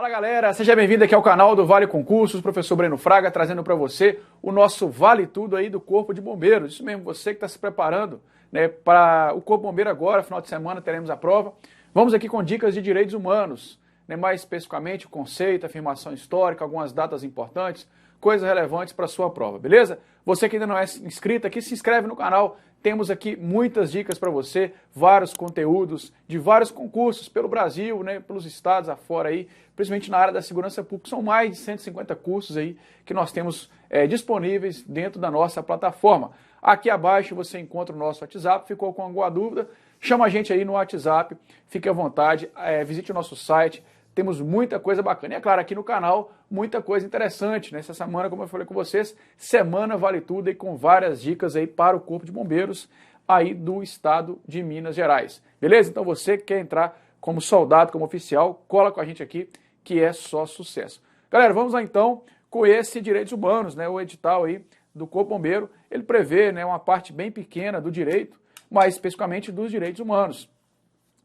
Fala galera, seja bem-vindo aqui ao canal do Vale Concursos, professor Breno Fraga, trazendo para você o nosso Vale Tudo aí do Corpo de Bombeiros. Isso mesmo, você que está se preparando, né, para o Corpo Bombeiro agora, final de semana teremos a prova. Vamos aqui com dicas de direitos humanos, né, mais especificamente o conceito, afirmação histórica, algumas datas importantes, coisas relevantes para a sua prova, beleza? Você que ainda não é inscrito aqui, se inscreve no canal. Temos aqui muitas dicas para você, vários conteúdos de vários concursos pelo Brasil, né, pelos estados afora aí, principalmente na área da segurança pública. São mais de 150 cursos aí que nós temos disponíveis dentro da nossa plataforma. Aqui abaixo você encontra o nosso WhatsApp. Ficou com alguma dúvida? Chama a gente aí no WhatsApp, fique à vontade, visite o nosso site. Temos muita coisa bacana. E é claro, aqui no canal, muita coisa interessante. Nessa semana, como eu falei com vocês, semana vale tudo e com várias dicas aí para o Corpo de Bombeiros aí do estado de Minas Gerais. Beleza? Então você que quer entrar como soldado, como oficial, cola com a gente aqui, que é só sucesso. Galera, vamos lá então com esse direitos humanos, né? O edital aí do Corpo Bombeiro, ele prevê, né, uma parte bem pequena do direito, mas especificamente dos direitos humanos,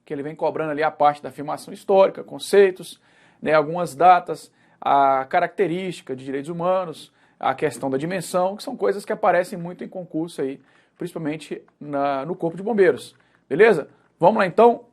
que ele vem cobrando ali a parte da afirmação histórica, conceitos, né, algumas datas, a característica de direitos humanos, a questão da dimensão, que são coisas que aparecem muito em concurso aí, principalmente no Corpo de Bombeiros. Beleza? Vamos lá então?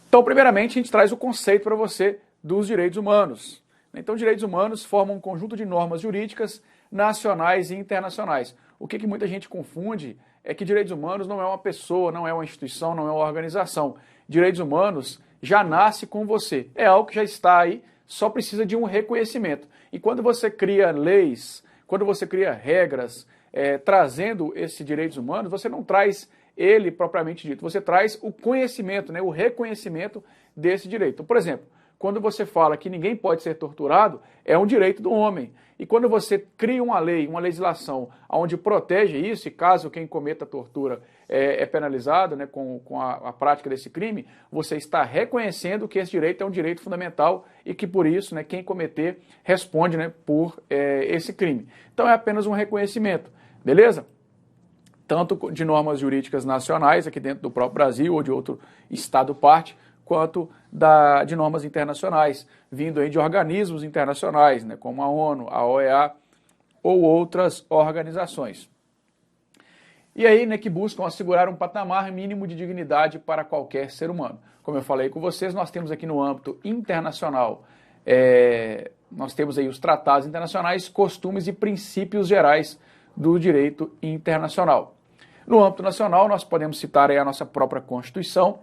Então, primeiramente, a gente traz o conceito para você dos direitos humanos. Então, direitos humanos formam um conjunto de normas jurídicas nacionais e internacionais. O que muita gente confunde é que direitos humanos não é uma pessoa, não é uma instituição, não é uma organização. Direitos humanos já nasce com você. É algo que já está aí, só precisa de um reconhecimento. E quando você cria leis, quando você cria regras, trazendo esses direitos humanos, você não traz ele propriamente dito, você traz o conhecimento, né, o reconhecimento desse direito. Por exemplo, quando você fala que ninguém pode ser torturado, é um direito do homem. E quando você cria uma lei, uma legislação onde protege isso, e caso quem cometa tortura é penalizado, né, com a prática desse crime, você está reconhecendo que esse direito é um direito fundamental e que por isso, né, quem cometer responde, né, por esse crime. Então é apenas um reconhecimento, beleza? Tanto de normas jurídicas nacionais aqui dentro do próprio Brasil ou de outro estado parte, quanto de normas internacionais, vindo aí de organismos internacionais, né, como a ONU, a OEA ou outras organizações. E aí, né, que buscam assegurar um patamar mínimo de dignidade para qualquer ser humano. Como eu falei com vocês, nós temos aqui no âmbito internacional, nós temos aí os tratados internacionais, costumes e princípios gerais do direito internacional. No âmbito nacional, nós podemos citar aí a nossa própria Constituição,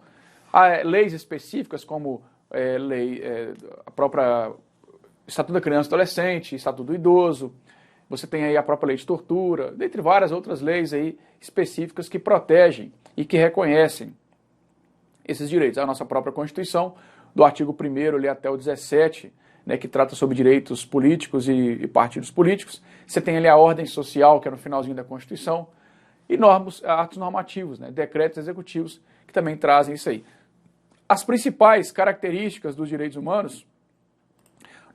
há leis específicas como a própria Estatuto da Criança e Adolescente, Estatuto do Idoso, você tem aí a própria lei de tortura, dentre várias outras leis aí específicas que protegem e que reconhecem esses direitos. A nossa própria Constituição, do artigo 1º ali até o 17, né, que trata sobre direitos políticos e partidos políticos. Você tem ali a ordem social, que é no finalzinho da Constituição, e atos normativos, né, decretos executivos, que também trazem isso aí. As principais características dos direitos humanos,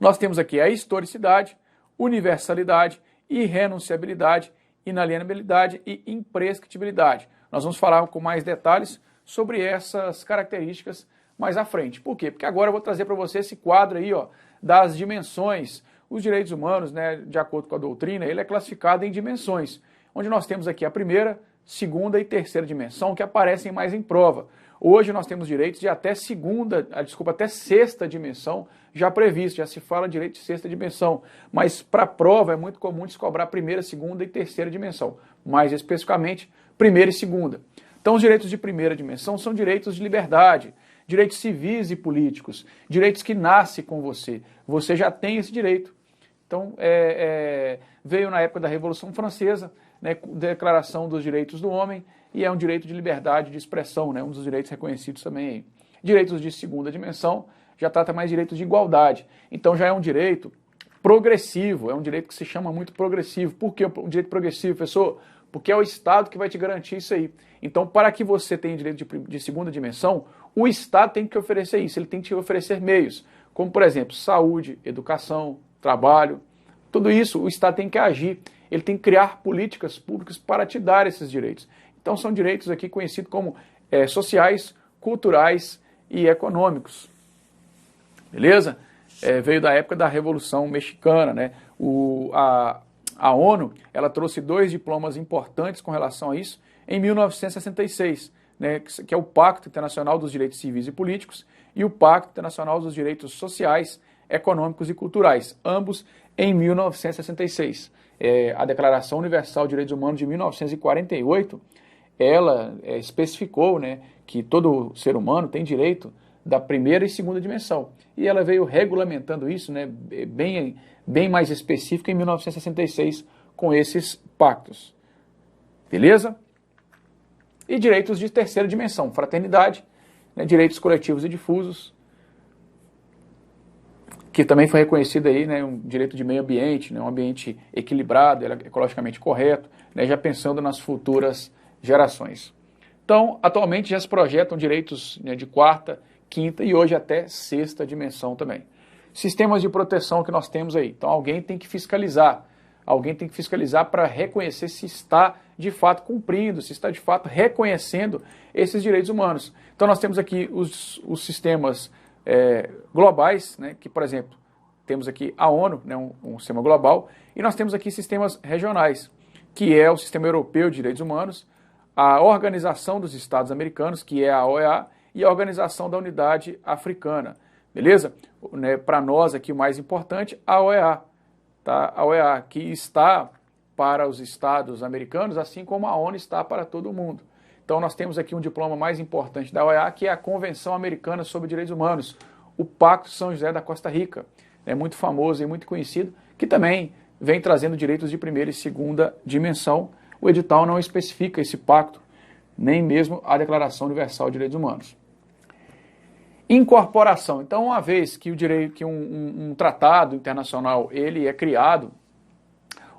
nós temos aqui a historicidade, universalidade, irrenunciabilidade, inalienabilidade e imprescritibilidade. Nós vamos falar com mais detalhes sobre essas características mais à frente. Por quê? Porque agora eu vou trazer para você esse quadro aí, ó, das dimensões. Os direitos humanos, né, de acordo com a doutrina, ele é classificado em dimensões, onde nós temos aqui a primeira, segunda e terceira dimensão, que aparecem mais em prova. Hoje nós temos direitos de até sexta dimensão já previsto, já se fala direito de sexta dimensão, mas para a prova é muito comum se cobrar primeira, segunda e terceira dimensão, mais especificamente primeira e segunda. Então os direitos de primeira dimensão são direitos de liberdade, direitos civis e políticos, direitos que nascem com você, você já tem esse direito. Então veio na época da Revolução Francesa, né, Declaração dos Direitos do Homem, e é um direito de liberdade de expressão, né, um dos direitos reconhecidos também aí. Direitos de segunda dimensão já trata mais direitos de igualdade. Então já é um direito progressivo, é um direito que se chama muito progressivo. Por que um direito progressivo, professor? Porque é o Estado que vai te garantir isso aí. Então, para que você tenha direito de segunda dimensão, o Estado tem que oferecer isso, ele tem que te oferecer meios, como, por exemplo, saúde, educação, trabalho, tudo isso o Estado tem que agir, ele tem que criar políticas públicas para te dar esses direitos. Então são direitos aqui conhecidos como sociais, culturais e econômicos. beleza? Veio da época da Revolução Mexicana, né? A ONU, ela trouxe 2 diplomas importantes com relação a isso em 1966, né? Que é o Pacto Internacional dos Direitos Civis e Políticos e o Pacto Internacional dos Direitos Sociais, Econômicos e Culturais, ambos em 1966. A Declaração Universal de Direitos Humanos de 1948, ela especificou, né, que todo ser humano tem direito da primeira e segunda dimensão. E ela veio regulamentando isso, né, bem mais específica em 1966 com esses pactos. Beleza? E direitos de terceira dimensão, fraternidade, né, direitos coletivos e difusos, que também foi reconhecido aí, né, um direito de meio ambiente, né, um ambiente equilibrado, ecologicamente correto, né, já pensando nas futuras gerações. Então, atualmente já se projetam direitos, né, de quarta, quinta e hoje até sexta dimensão também. Sistemas de proteção que nós temos aí. Então, alguém tem que fiscalizar para reconhecer se está de fato cumprindo, se está de fato reconhecendo esses direitos humanos. Então, nós temos aqui os sistemas globais, né, que, por exemplo, temos aqui a ONU, né, um sistema global, e nós temos aqui sistemas regionais, que é o Sistema Europeu de Direitos Humanos, a Organização dos Estados Americanos, que é a OEA, e a Organização da Unidade Africana, beleza? Né, para nós aqui o mais importante, a OEA, tá? A OEA, que está para os Estados americanos, assim como a ONU está para todo mundo. Então nós temos aqui um diploma mais importante da OEA, que é a Convenção Americana sobre Direitos Humanos, o Pacto São José da Costa Rica, é muito famoso e muito conhecido, que também vem trazendo direitos de primeira e segunda dimensão. O edital não especifica esse pacto, nem mesmo a Declaração Universal de Direitos Humanos. Incorporação. Então, uma vez que um tratado internacional ele é criado,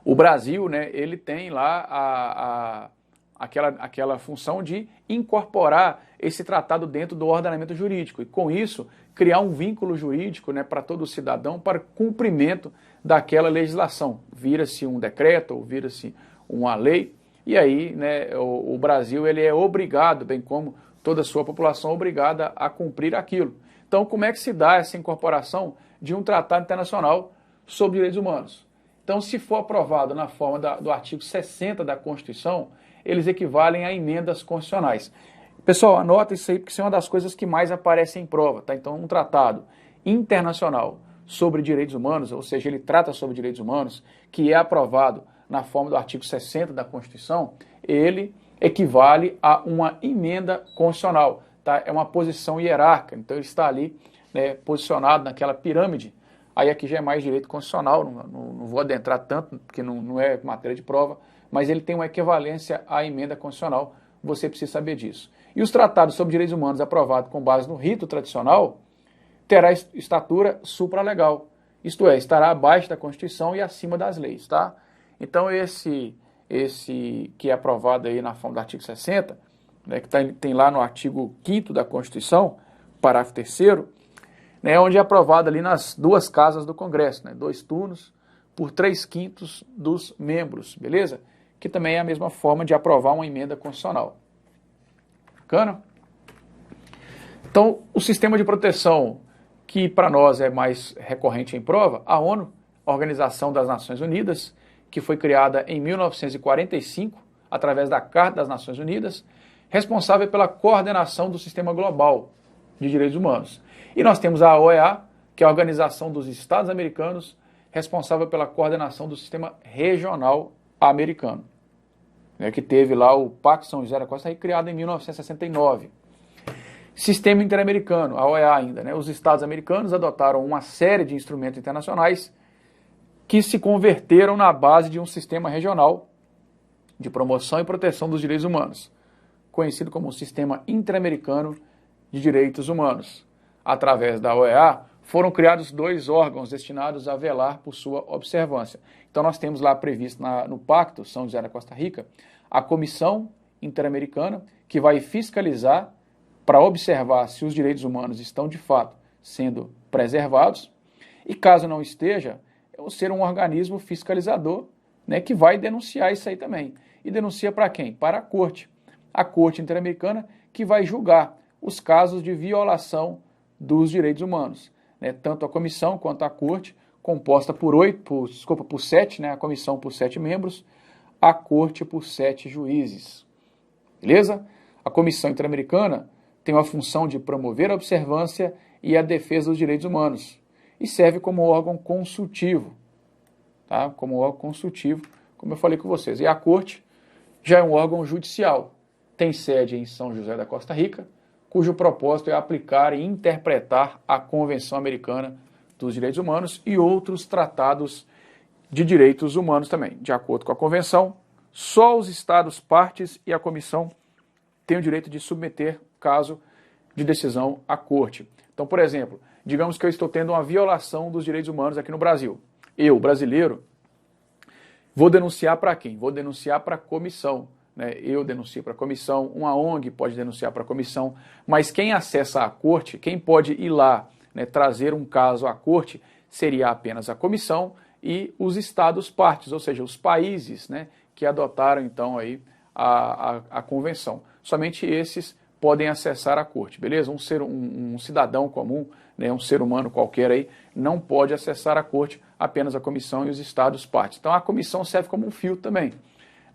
o Brasil, né, ele tem lá aquela função de incorporar esse tratado dentro do ordenamento jurídico e, com isso, criar um vínculo jurídico, né, para todo cidadão para cumprimento daquela legislação. Vira-se um decreto ou vira-se uma lei e aí, né, o Brasil ele é obrigado, bem como toda a sua população, obrigada a cumprir aquilo. Então, como é que se dá essa incorporação de um tratado internacional sobre direitos humanos? Então, se for aprovado na forma do artigo 60 da Constituição, eles equivalem a emendas constitucionais. Pessoal, anota isso aí, porque isso é uma das coisas que mais aparecem em prova, tá? Então, um tratado internacional sobre direitos humanos, ou seja, ele trata sobre direitos humanos, que é aprovado na forma do artigo 60 da Constituição, ele equivale a uma emenda constitucional, tá? É uma posição hierárquica, então ele está ali, né, posicionado naquela pirâmide. Aí aqui já é mais direito constitucional, não vou adentrar tanto, porque não é matéria de prova, mas ele tem uma equivalência à emenda constitucional, você precisa saber disso. E os tratados sobre direitos humanos aprovados com base no rito tradicional terá estatura supralegal, isto é, estará abaixo da Constituição e acima das leis, tá? Então esse que é aprovado aí na forma do artigo 60, né, que tem lá no artigo 5º da Constituição, parágrafo 3º, né, onde é aprovado ali nas 2 casas do Congresso, né, 2 turnos por 3/5 dos membros, beleza? Que também é a mesma forma de aprovar uma emenda constitucional. Bacana? Então, o sistema de proteção que para nós é mais recorrente em prova, a ONU, a Organização das Nações Unidas, que foi criada em 1945, através da Carta das Nações Unidas, responsável pela coordenação do sistema global de direitos humanos. E nós temos a OEA, que é a Organização dos Estados Americanos, responsável pela coordenação do sistema regional americano, né, que teve lá o Pacto São José da Costa Rica, criado em 1969. Sistema Interamericano, a OEA ainda, né, os Estados americanos adotaram uma série de instrumentos internacionais que se converteram na base de um sistema regional de promoção e proteção dos direitos humanos, conhecido como o Sistema Interamericano de Direitos Humanos. Através da OEA, foram criados 2 órgãos destinados a velar por sua observância. Então nós temos lá previsto no Pacto São José da Costa Rica a Comissão Interamericana, que vai fiscalizar para observar se os direitos humanos estão de fato sendo preservados e, caso não esteja, ser um organismo fiscalizador, né, que vai denunciar isso aí também. E denuncia para quem? Para a Corte Interamericana, que vai julgar os casos de violação dos direitos humanos. né, tanto a comissão quanto a corte, composta por 7, né, a comissão por 7 membros, a corte por 7 juízes. Beleza? A Comissão Interamericana tem uma função de promover a observância e a defesa dos direitos humanos e serve como órgão consultivo, tá? Como órgão consultivo, como eu falei com vocês. E a corte já é um órgão judicial, tem sede em São José da Costa Rica, cujo propósito é aplicar e interpretar a Convenção Americana dos Direitos Humanos e outros tratados de direitos humanos também. De acordo com a Convenção, só os Estados partes e a Comissão têm o direito de submeter caso de decisão à Corte. Então, por exemplo, digamos que eu estou tendo uma violação dos direitos humanos aqui no Brasil. Eu, brasileiro, vou denunciar para quem? Vou denunciar para a Comissão. Né? Eu denuncio para a Comissão, uma ONG pode denunciar para a Comissão, mas quem acessa a Corte, quem pode ir lá, né, trazer um caso à Corte, seria apenas a Comissão e os Estados partes, ou seja, os países, né, que adotaram então aí a Convenção. Somente esses podem acessar a Corte, beleza? Um cidadão comum, né, um ser humano qualquer aí, não pode acessar a Corte, apenas a Comissão e os Estados partes. Então a Comissão serve como um filtro também,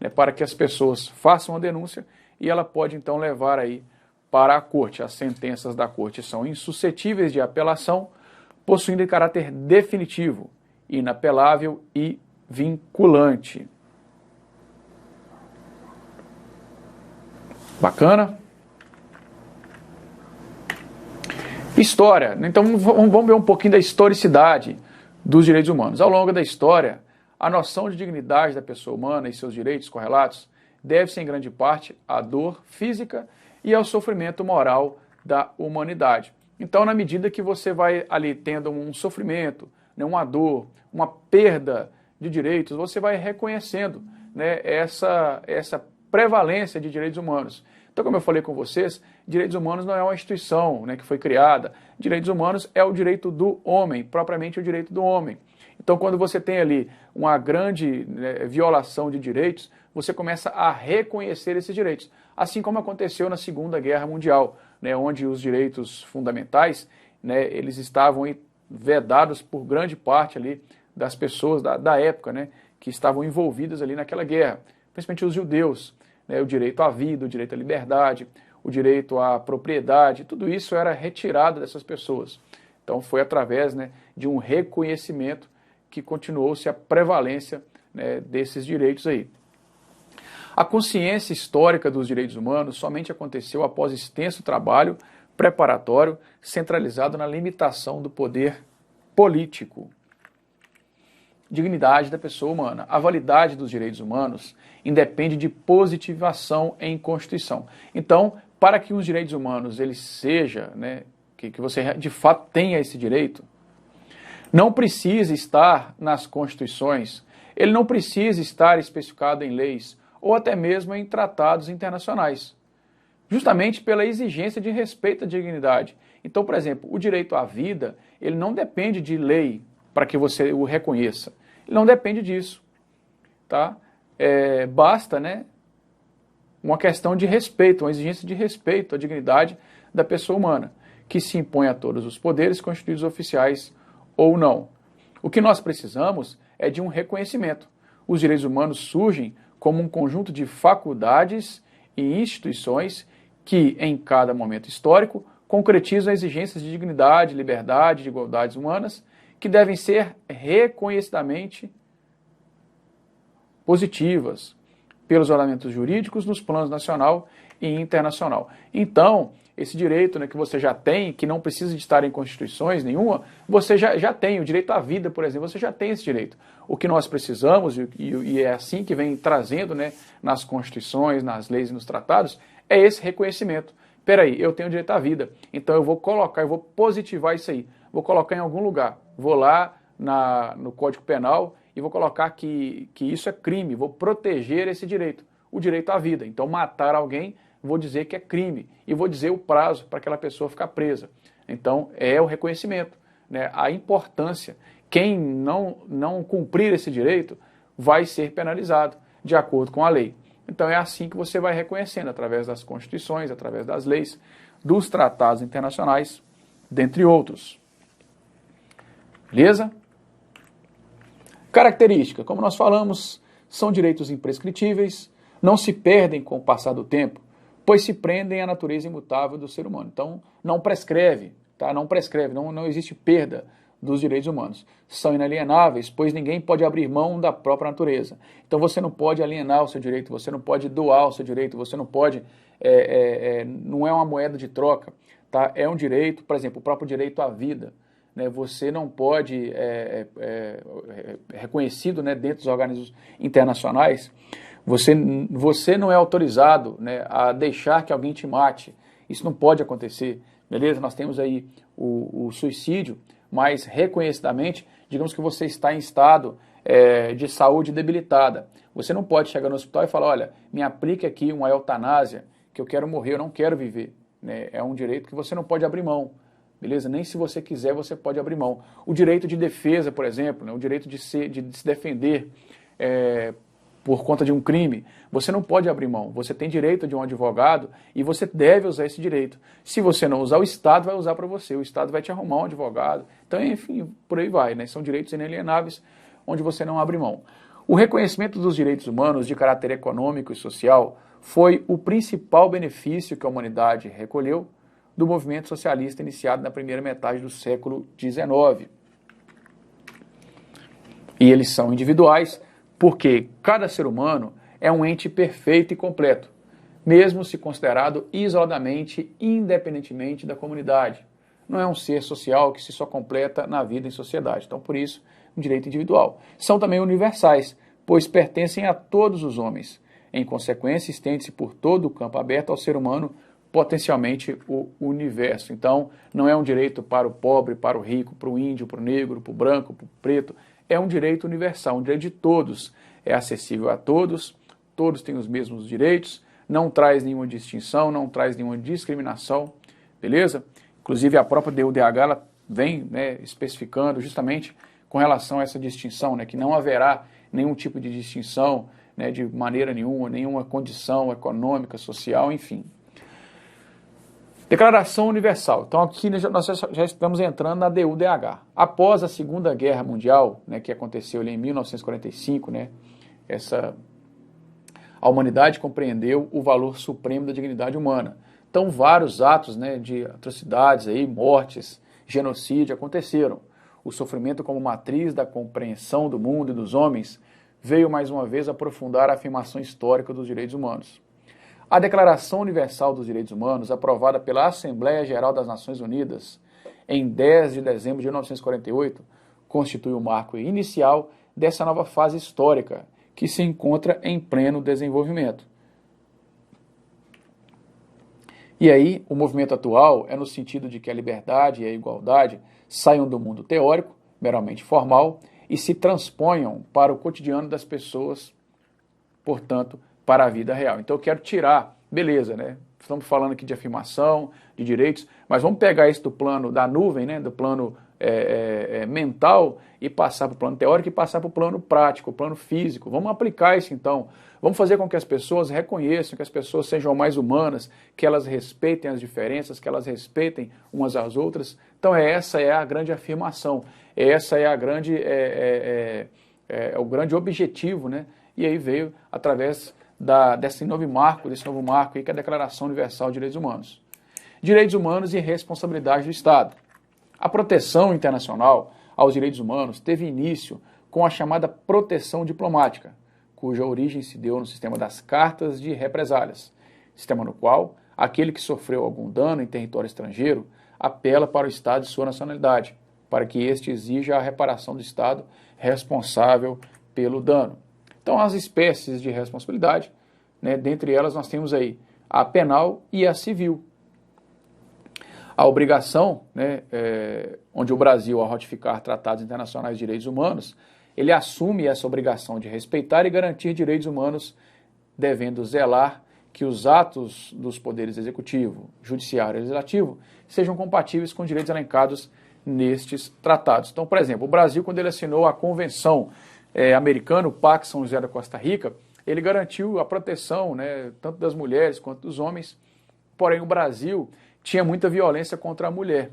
né, para que as pessoas façam a denúncia e ela pode então levar aí para a Corte. As sentenças da Corte são insuscetíveis de apelação, possuindo caráter definitivo, inapelável e vinculante. Bacana? História. Então vamos ver um pouquinho da historicidade dos direitos humanos. Ao longo da história, a noção de dignidade da pessoa humana e seus direitos correlatos deve-se em grande parte à dor física e ao sofrimento moral da humanidade. Então, na medida que você vai ali tendo um sofrimento, né, uma dor, uma perda de direitos, você vai reconhecendo, né, essa prevalência de direitos humanos. Então, como eu falei com vocês, direitos humanos não é uma instituição, né, que foi criada. Direitos humanos é o direito do homem, propriamente o direito do homem. Então, quando você tem ali uma grande, né, violação de direitos, você começa a reconhecer esses direitos. Assim como aconteceu na Segunda Guerra Mundial, né, onde os direitos fundamentais, né, eles estavam aí vedados por grande parte ali das pessoas da época, né, que estavam envolvidas ali naquela guerra, principalmente os judeus, né, o direito à vida, o direito à liberdade, o direito à propriedade, tudo isso era retirado dessas pessoas. Então foi através, né, de um reconhecimento que continuou-se a prevalência, né, desses direitos aí. A consciência histórica dos direitos humanos somente aconteceu após extenso trabalho preparatório centralizado na limitação do poder político. Dignidade da pessoa humana. A validade dos direitos humanos independe de positivação em Constituição. Então, para que os direitos humanos eles seja, né, que você de fato tenha esse direito, não precisa estar nas Constituições, ele não precisa estar especificado em leis ou até mesmo em tratados internacionais, justamente pela exigência de respeito à dignidade. Então, por exemplo, o direito à vida, ele não depende de lei para que você o reconheça. Ele não depende disso, tá? Basta, né, uma questão de respeito, uma exigência de respeito à dignidade da pessoa humana, que se impõe a todos os poderes constituídos oficiais ou não. O que nós precisamos é de um reconhecimento. Os direitos humanos surgem como um conjunto de faculdades e instituições que, em cada momento histórico, concretizam exigências de dignidade, liberdade, de igualdades humanas, que devem ser reconhecidamente positivas pelos ordenamentos jurídicos nos planos nacional e internacional. Então, esse direito, né, que você já tem, que não precisa de estar em constituições nenhuma, você já tem. O direito à vida, por exemplo, você já tem esse direito. O que nós precisamos, e é assim que vem trazendo, né, nas constituições, nas leis e nos tratados, é esse reconhecimento. Peraí, eu tenho direito à vida, então eu vou colocar, eu vou positivar isso aí, vou colocar em algum lugar, vou lá no Código Penal e vou colocar que isso é crime, vou proteger esse direito, o direito à vida. Então matar alguém, vou dizer que é crime e vou dizer o prazo para aquela pessoa ficar presa. Então é o reconhecimento, né, a importância. Quem não cumprir esse direito vai ser penalizado de acordo com a lei. Então é assim que você vai reconhecendo, através das constituições, através das leis, dos tratados internacionais, dentre outros. Beleza? Característica, como nós falamos, são direitos imprescritíveis, não se perdem com o passar do tempo, pois se prendem à natureza imutável do ser humano. Então, não prescreve, tá? Não prescreve, não existe perda dos direitos humanos. São inalienáveis, pois ninguém pode abrir mão da própria natureza. Então, você não pode alienar o seu direito, você não pode doar o seu direito, você não pode, não é uma moeda de troca, tá? É um direito, por exemplo, o próprio direito à vida. Você não pode, reconhecido, né, dentro dos organismos internacionais, você não é autorizado, né, a deixar que alguém te mate. Isso não pode acontecer, beleza? Nós temos aí o suicídio, mas reconhecidamente, digamos que você está em estado de saúde debilitada. Você não pode chegar no hospital e falar, olha, me aplique aqui uma eutanásia, que eu quero morrer, eu não quero viver. Né? É um direito que você não pode abrir mão. Beleza? Nem se você quiser, você pode abrir mão. O direito de defesa, por exemplo, né? O direito de se defender por conta de um crime, você não pode abrir mão. Você tem direito de um advogado e você deve usar esse direito. Se você não usar, o Estado vai usar para você. O Estado vai te arrumar um advogado. Então, enfim, por aí vai. Né? São direitos inalienáveis onde você não abre mão. O reconhecimento dos direitos humanos de caráter econômico e social foi o principal benefício que a humanidade recolheu do movimento socialista iniciado na primeira metade do século XIX. E eles são individuais porque cada ser humano é um ente perfeito e completo, mesmo se considerado isoladamente, independentemente da comunidade. Não é um ser social que se só completa na vida em sociedade. Então, por isso, um direito individual. São também universais, pois pertencem a todos os homens. Em consequência, estende-se por todo o campo aberto ao ser humano, potencialmente o universo. Então, não é um direito para o pobre, para o rico, para o índio, para o negro, para o branco, para o preto. É um direito universal, um direito de todos. É acessível a todos, todos têm os mesmos direitos, não traz nenhuma distinção, não traz nenhuma discriminação, beleza? Inclusive, a própria DUDH ela vem, né, especificando justamente com relação a essa distinção, né, que não haverá nenhum tipo de distinção, né, de maneira nenhuma condição econômica, social, enfim. Declaração Universal. Então aqui nós já estamos entrando na DUDH. Após a Segunda Guerra Mundial, né, que aconteceu ali em 1945, né, a humanidade compreendeu o valor supremo da dignidade humana. Então vários atos, né, de atrocidades, aí, mortes, genocídio aconteceram. O sofrimento como matriz da compreensão do mundo e dos homens veio mais uma vez aprofundar a afirmação histórica dos direitos humanos. A Declaração Universal dos Direitos Humanos, aprovada pela Assembleia Geral das Nações Unidas em 10 de dezembro de 1948, constitui o marco inicial dessa nova fase histórica, que se encontra em pleno desenvolvimento. E aí, o movimento atual é no sentido de que a liberdade e a igualdade saiam do mundo teórico, meramente formal, e se transponham para o cotidiano das pessoas, portanto, para a vida real. Então eu quero tirar, beleza, né? Estamos falando aqui de afirmação, de direitos, mas vamos pegar isso do plano da nuvem, né? Do plano mental e passar para o plano teórico e passar para o plano prático, o plano físico. Vamos aplicar isso então. Vamos fazer com que as pessoas reconheçam, que as pessoas sejam mais humanas, que elas respeitem as diferenças, que elas respeitem umas às outras. Então essa é a grande afirmação, essa é a grande, o grande objetivo, né? E aí veio através desse novo marco aí, que é a Declaração Universal de Direitos Humanos. Direitos humanos e responsabilidade do Estado. A proteção internacional aos direitos humanos teve início com a chamada proteção diplomática, cuja origem se deu no sistema das cartas de represálias, sistema no qual aquele que sofreu algum dano em território estrangeiro apela para o Estado de sua nacionalidade, para que este exija a reparação do Estado responsável pelo dano. Então, as espécies de responsabilidade, né, dentre elas nós temos aí a penal e a civil. A obrigação, né, onde o Brasil, ao ratificar tratados internacionais de direitos humanos, ele assume essa obrigação de respeitar e garantir direitos humanos, devendo zelar que os atos dos poderes executivo, judiciário e legislativo sejam compatíveis com os direitos elencados nestes tratados. Então, por exemplo, o Brasil, quando ele assinou a Convenção americana, o Pacto São José da Costa Rica, ele garantiu a proteção, né, tanto das mulheres quanto dos homens, porém o Brasil tinha muita violência contra a mulher.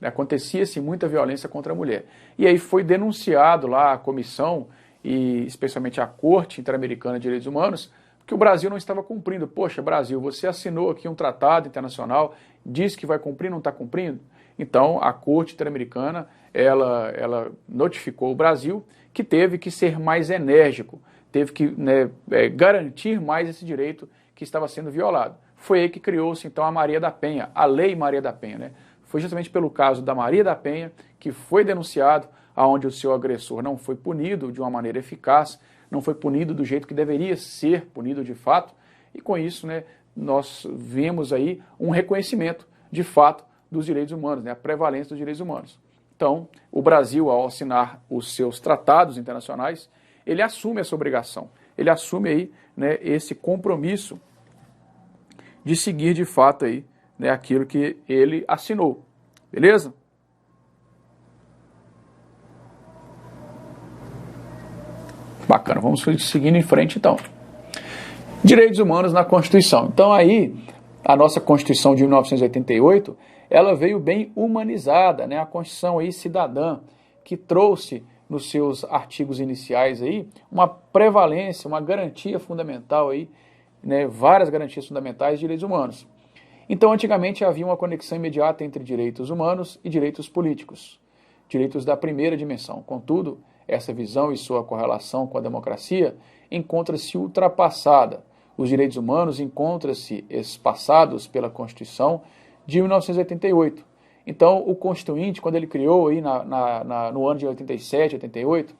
né? Acontecia-se muita violência contra a mulher. E aí foi denunciado lá a comissão e especialmente a Corte Interamericana de Direitos Humanos que o Brasil não estava cumprindo. Poxa, Brasil, você assinou aqui um tratado internacional, diz que vai cumprir, não está cumprindo? Então, a Corte Interamericana, ela notificou o Brasil que teve que ser mais enérgico, teve que, né, garantir mais esse direito que estava sendo violado. Foi aí que criou-se, então, a Maria da Penha, a Lei Maria da Penha, né? Foi justamente pelo caso da Maria da Penha que foi denunciado, aonde o seu agressor não foi punido de uma maneira eficaz, não foi punido do jeito que deveria ser punido de fato, e com isso, né, nós vemos aí um reconhecimento de fato dos direitos humanos, né, a prevalência dos direitos humanos. Então, o Brasil, ao assinar os seus tratados internacionais, ele assume essa obrigação, ele assume aí, né, esse compromisso de seguir de fato aí, né, aquilo que ele assinou, beleza? Bacana, vamos seguindo em frente então. Direitos humanos na Constituição. Então aí, a nossa Constituição de 1988, ela veio bem humanizada, né? A Constituição aí cidadã, que trouxe nos seus artigos iniciais aí uma prevalência, uma garantia fundamental aí, né? Várias garantias fundamentais de direitos humanos. Então, antigamente havia uma conexão imediata entre direitos humanos e direitos políticos, direitos da primeira dimensão. Contudo, essa visão e sua correlação com a democracia encontra-se ultrapassada. Os direitos humanos encontram-se espaçados pela Constituição de 1988. Então, o Constituinte, quando ele criou aí no ano de 87, 88,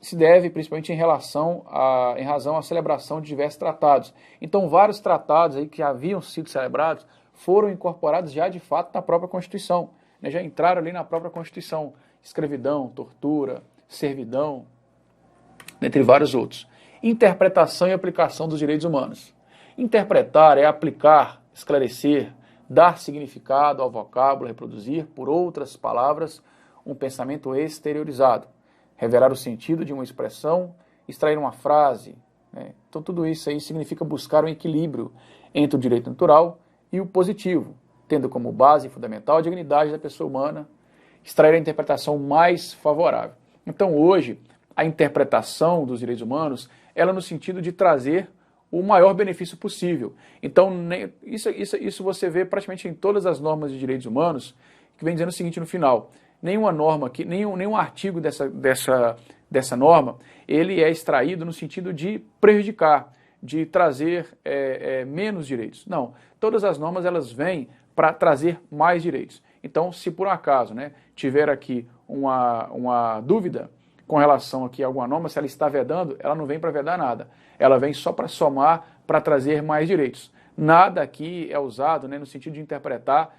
se deve principalmente em razão à celebração de diversos tratados. Então, vários tratados aí que haviam sido celebrados foram incorporados já de fato na própria Constituição, né? Já entraram ali na própria Constituição. Escravidão, tortura, servidão, entre vários outros. Interpretação e aplicação dos direitos humanos. Interpretar é aplicar, esclarecer, dar significado ao vocábulo, reproduzir, por outras palavras, um pensamento exteriorizado, revelar o sentido de uma expressão, extrair uma frase, né? Então tudo isso aí significa buscar um equilíbrio entre o direito natural e o positivo, tendo como base fundamental a dignidade da pessoa humana, extrair a interpretação mais favorável. Então hoje, a interpretação dos direitos humanos, ela no sentido de trazer o maior benefício possível. Então isso você vê praticamente em todas as normas de direitos humanos, que vem dizendo o seguinte no final: nenhuma norma, nenhum artigo dessa norma, ele é extraído no sentido de prejudicar, de trazer menos direitos. Não, todas as normas elas vêm para trazer mais direitos. Então, se por um acaso, né, tiver aqui uma dúvida com relação aqui a alguma norma, se ela está vedando, ela não vem para vedar nada. Ela vem só para somar, para trazer mais direitos. Nada aqui é usado, né, no sentido de interpretar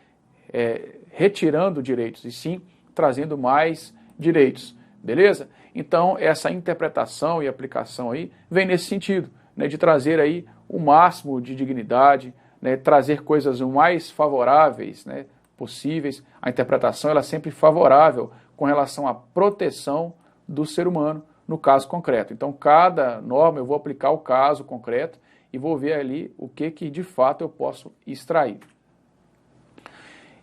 retirando direitos, e sim trazendo mais direitos. Beleza? Então, essa interpretação e aplicação aí vem nesse sentido, né, de trazer aí o máximo de dignidade, né, trazer coisas o mais favoráveis, né, possíveis. A interpretação ela é sempre favorável com relação à proteção do ser humano no caso concreto. Então, cada norma eu vou aplicar o caso concreto e vou ver ali o que de fato eu posso extrair.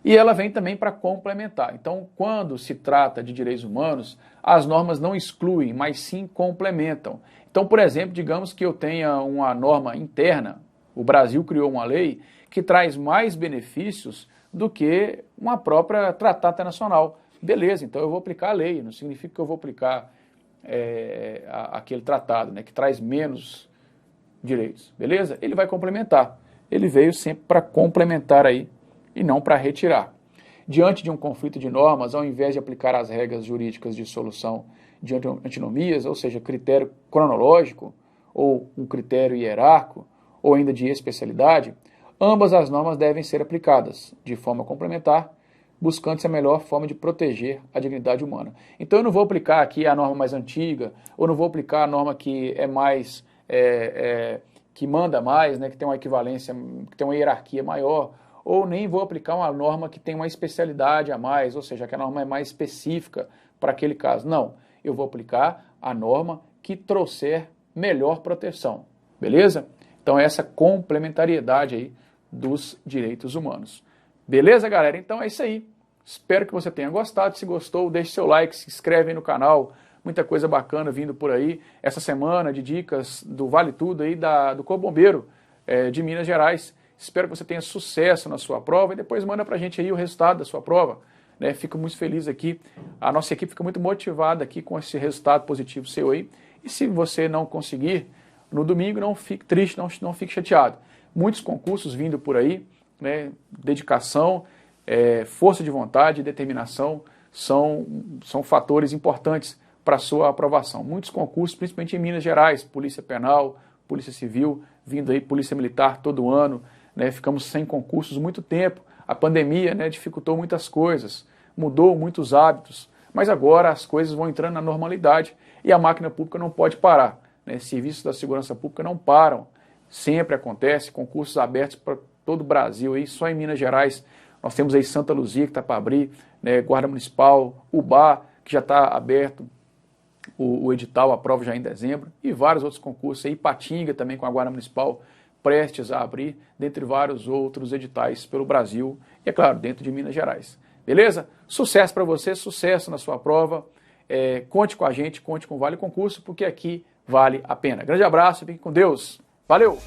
E ela vem também para complementar. Então, quando se trata de direitos humanos, as normas não excluem, mas sim complementam. Então, por exemplo, digamos que eu tenha uma norma interna, o Brasil criou uma lei que traz mais benefícios do que uma própria tratado internacional. Beleza, então eu vou aplicar a lei, não significa que eu vou aplicar aquele tratado, né, que traz menos direitos. Beleza? Ele vai complementar. Ele veio sempre para complementar aí e não para retirar. Diante de um conflito de normas, ao invés de aplicar as regras jurídicas de solução de antinomias, ou seja, critério cronológico, ou um critério hierárquico, ou ainda de especialidade, ambas as normas devem ser aplicadas de forma complementar, buscando-se a melhor forma de proteger a dignidade humana. Então eu não vou aplicar aqui a norma mais antiga, ou não vou aplicar a norma que é mais, que manda mais, né, que tem uma equivalência, que tem uma hierarquia maior, ou nem vou aplicar uma norma que tem uma especialidade a mais, ou seja, que a norma é mais específica para aquele caso. Não, eu vou aplicar a norma que trouxer melhor proteção, beleza? Então essa complementariedade aí dos direitos humanos. Beleza, galera? Então é isso aí. Espero que você tenha gostado. Se gostou, deixe seu like, se inscreve aí no canal. Muita coisa bacana vindo por aí. Essa semana de dicas do Vale Tudo aí do Corpo Bombeiro de Minas Gerais. Espero que você tenha sucesso na sua prova e depois manda pra gente aí o resultado da sua prova. Né? Fico muito feliz aqui. A nossa equipe fica muito motivada aqui com esse resultado positivo seu aí. E se você não conseguir no domingo, não fique triste, não fique chateado. Muitos concursos vindo por aí, né? Dedicação, força de vontade e determinação são fatores importantes para a sua aprovação. Muitos concursos, principalmente em Minas Gerais, Polícia Penal, Polícia Civil, vindo aí Polícia Militar todo ano, né? Ficamos sem concursos muito tempo. A pandemia, né, dificultou muitas coisas, mudou muitos hábitos, mas agora as coisas vão entrando na normalidade e a máquina pública não pode parar. Né? Serviços da segurança pública não param, sempre acontece, concursos abertos para todo o Brasil, aí, só em Minas Gerais nós temos aí Santa Luzia que está para abrir, né, Guarda Municipal, Ubá, que já está aberto, o edital, a prova já em dezembro, e vários outros concursos aí, Ipatinga também com a Guarda Municipal prestes a abrir, dentre vários outros editais pelo Brasil e, é claro, dentro de Minas Gerais. Beleza? Sucesso para você, sucesso na sua prova, conte com a gente, conte com o Vale Concurso, porque aqui vale a pena. Grande abraço e fique com Deus. Valeu!